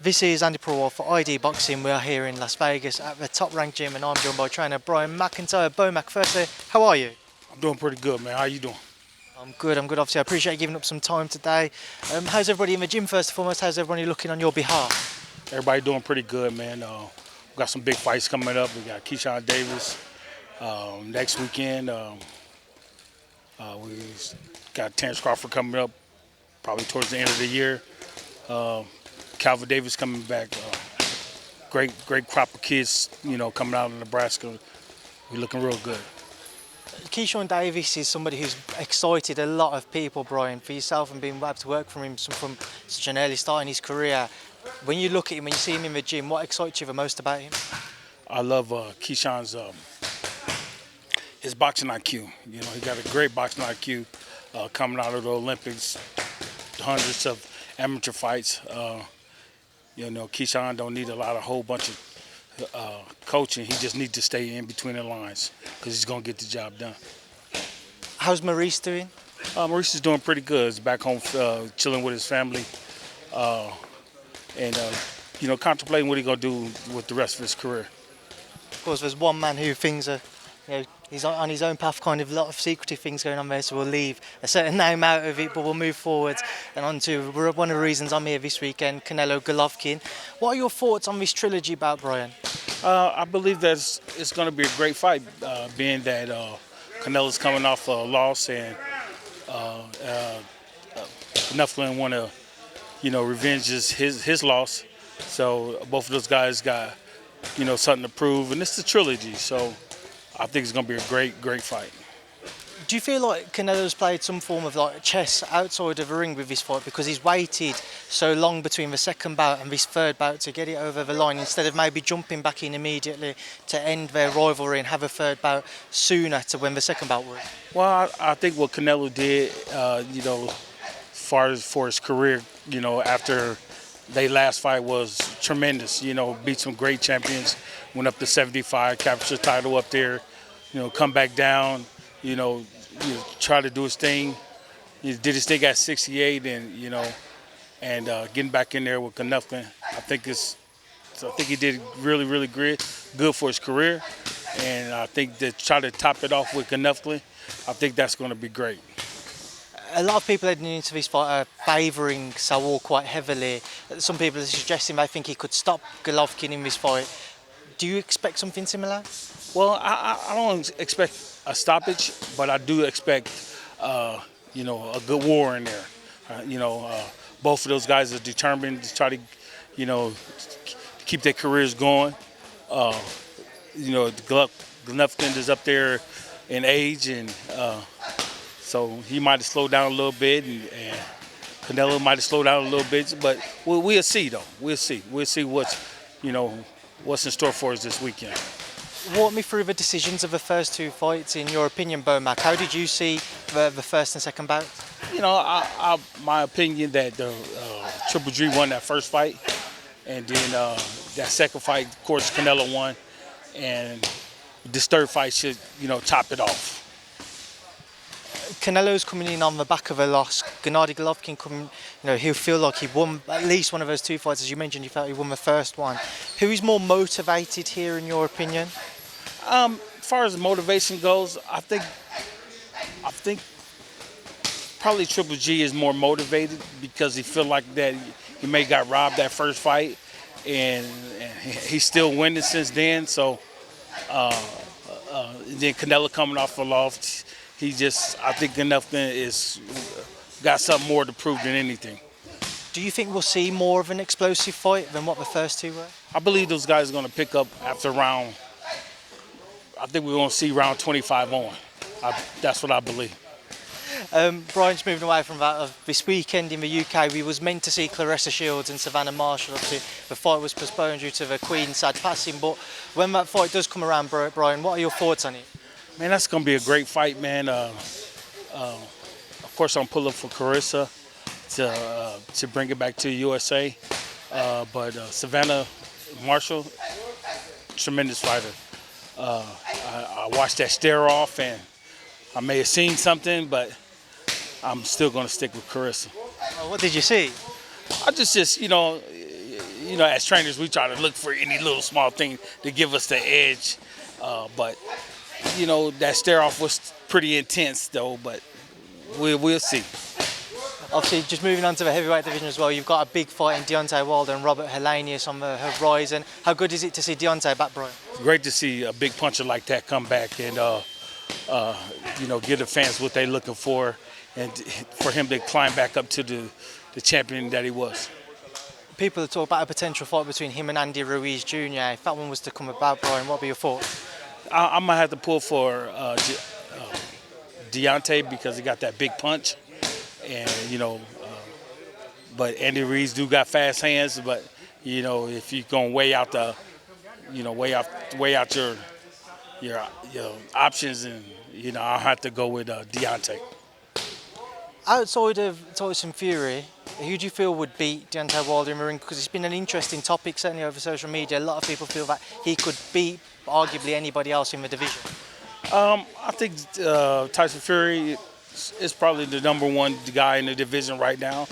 This is Andi Purewal for ID Boxing. We are here in Las Vegas at the top ranked gym and I'm joined by trainer Brian McIntyre. Bomac, firstly, how are you? I'm doing pretty good, man. How you doing? I'm good. Obviously, I appreciate you giving up some time today. How's everybody in the gym first and foremost? How's everybody looking on your behalf? Everybody doing pretty good, man. We got some big fights coming up. We got Keyshawn Davis next weekend. We got Spence-Crawford coming up probably towards the end of the year. Calvin Davis coming back. Great crop of kids, coming out of Nebraska. We're looking real good. Keyshawn Davis is somebody who's excited a lot of people, Brian, for yourself and being able to work from him from such an early start in his career. When you look at him, when you see him in the gym, what excites you the most about him? I love Keyshawn's his boxing IQ. He got a great boxing IQ coming out of the Olympics, hundreds of amateur fights. Keyshawn don't need a whole bunch of coaching. He just needs to stay in between the lines because he's going to get the job done. How's Maurice doing? Maurice is doing pretty good. He's back home chilling with his family and contemplating what he's going to do with the rest of his career. Of course, there's one man who thinks he's on his own path, kind of a lot of secretive things going on there, so we'll leave a certain name out of it, but we'll move forward and on to one of the reasons I'm here this weekend, Canelo-Golovkin. What are your thoughts on this trilogy bout, Brian? I believe that it's going to be a great fight, being that Canelo's coming off a loss and Golovkin want to, revenge his loss. So both of those guys got, something to prove, and it's the trilogy. So I think it's going to be a great fight. Do you feel like Canelo's played some form of chess outside of the ring with this fight because he's waited so long between the second bout and this third bout to get it over the line instead of maybe jumping back in immediately to end their rivalry and have a third bout sooner to when the second bout was? Well, I think what Canelo did, as far as for his career, after their last fight was tremendous. Beat some great champions, went up to 75, captured the title up there, come back down, try to do his thing. He did his thing at 68 and getting back in there with Golovkin. I think he did really good for his career. And I think to try to top it off with Golovkin, I think that's going to be great. A lot of people heading into this fight are favouring Saul quite heavily. Some people are suggesting they think he could stop Golovkin in this fight. Do you expect something similar? Well, I don't expect a stoppage, but I do expect, a good war in there. Both of those guys are determined to try to, keep their careers going. Golovkin is up there in age, and so he might have slowed down a little bit, and Canelo might have slowed down a little bit, but we'll see, though. We'll see what's in store for us this weekend. Walk me through the decisions of the first two fights, in your opinion, Bomac. How did you see the first and second bout? My opinion that the Triple G won that first fight, and then that second fight, of course, Canelo won, and this third fight should, top it off. Canelo's coming in on the back of a loss. Golovkin coming, he'll feel like he won at least one of those two fights. As you mentioned, you felt he won the first one. Who is more motivated here, in your opinion? As far as motivation goes, I think probably Triple G is more motivated because he feel like that he may got robbed that first fight, and he's still winning since then. So then Canelo coming off a loss. I think Golovkin is got something more to prove than anything. Do you think we'll see more of an explosive fight than what the first two were? I believe those guys are going to pick up after round. I think we're going to see round 25 on. That's what I believe. Brian's moving away from that. This weekend in the UK, we was meant to see Claressa Shields and Savannah Marshall. Obviously, the fight was postponed due to the Queen's sad passing. But when that fight does come around, Brian, what are your thoughts on it? Man, that's going to be a great fight, man. Of course, I'm pulling for Claressa to bring it back to the USA. But Savannah Marshall, tremendous fighter. I watched that stare off, and I may have seen something, but I'm still going to stick with Claressa. What did you see? I just as trainers, we try to look for any little small thing to give us the edge. But that stare-off was pretty intense, though. But we'll see. Obviously, just moving on to the heavyweight division as well, you've got a big fight in Deontay Wilder and Robert Helenius on the horizon. How good is it to see Deontay back, Brian? Great to see a big puncher like that come back and give the fans what they're looking for, and for him to climb back up to the champion that he was. People talk about a potential fight between him and Andi Ruiz Jr. If that one was to come about, Brian, what would be your thoughts? I might have to pull for Deontay because he got that big punch, and but Andi Ruiz do got fast hands. But if you're gonna weigh out your options, and I'll have to go with Deontay. Outside of Tyson Fury, who do you feel would beat Deontay Wilder in the ring? Because it's been an interesting topic, certainly over social media. A lot of people feel that he could beat arguably anybody else in the division. I think Tyson Fury is probably the #1 guy in the division right now.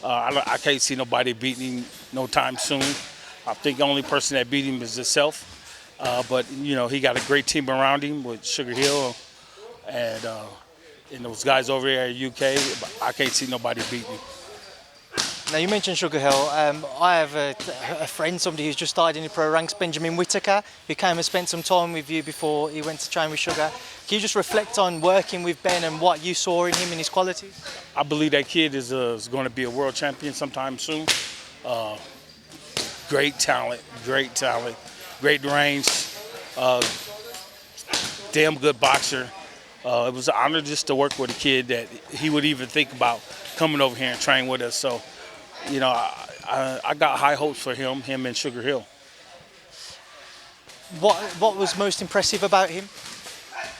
I can't see nobody beating him no time soon. I think the only person that beat him is himself. But he got a great team around him with Sugar Hill and those guys over there at UK. But I can't see nobody beating him. Now, you mentioned Sugar Hill. I have a friend, somebody who's just started in the pro ranks, Ben Whittaker, who came and spent some time with you before he went to train with Sugar. Can you just reflect on working with Ben and what you saw in him and his qualities? I believe that kid is going to be a world champion sometime soon. Great talent, great range, damn good boxer. It was an honor just to work with a kid that he would even think about coming over here and train with us. So, I got high hopes for him and Sugar Hill. What was most impressive about him?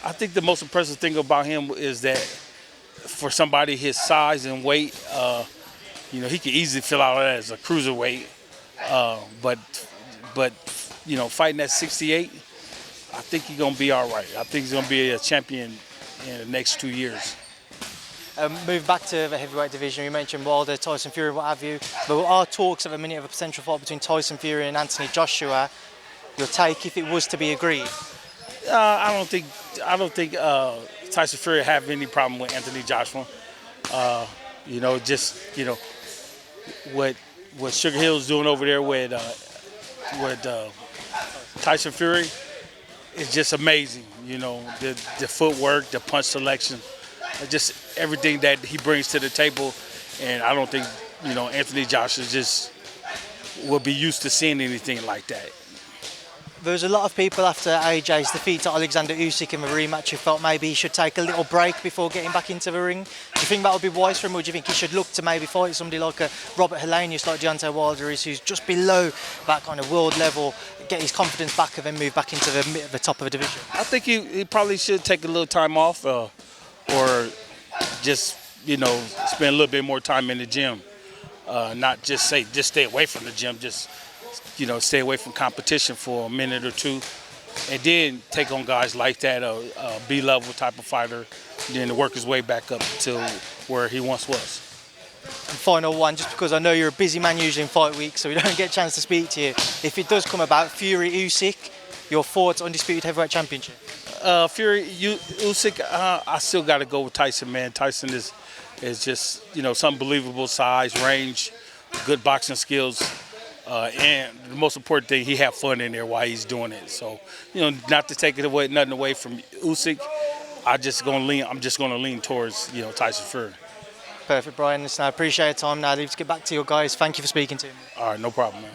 I think the most impressive thing about him is that for somebody his size and weight, he could easily fill out as a cruiserweight. But fighting at 68, I think he's gonna be all right. I think he's gonna be a champion in the next 2 years. Move back to the heavyweight division. You mentioned Wilder, Tyson Fury, what have you. But there are talks at the minute of a potential fight between Tyson Fury and Anthony Joshua. Your take if it was to be agreed? I don't think Tyson Fury have any problem with Anthony Joshua. What Sugar Hill's doing over there with Tyson Fury is just amazing. The footwork, the punch selection, just everything that he brings to the table. And I don't think Anthony Joshua just will be used to seeing anything like that. There's a lot of people after AJ's defeat to Alexander Usyk in the rematch who felt maybe he should take a little break before getting back into the ring. Do you think that would be wise for him, or do you think he should look to maybe fight somebody like a Robert Helenius, like Deontay Wilder is, who's just below that kind of world level, get his confidence back and then move back into the top of the division? I think he probably should take a little time off or just, spend a little bit more time in the gym. Not just stay away from the gym, just stay away from competition for a minute or two, and then take on guys like that, a B-level type of fighter, then to work his way back up to where he once was. And final one, just because I know you're a busy man usually in fight week, so we don't get a chance to speak to you. If it does come about, Fury Usyk, your thoughts on undisputed heavyweight championship? Fury Usyk, I still got to go with Tyson, man. Tyson is just some unbelievable size, range, good boxing skills. And the most important thing, he had fun in there while he's doing it. So, not to take nothing away from Usyk, I'm just gonna lean towards, Tyson Fury. Perfect, Brian. Listen, I appreciate your time now. Let's get back to your guys. Thank you for speaking to me. All right, no problem, man.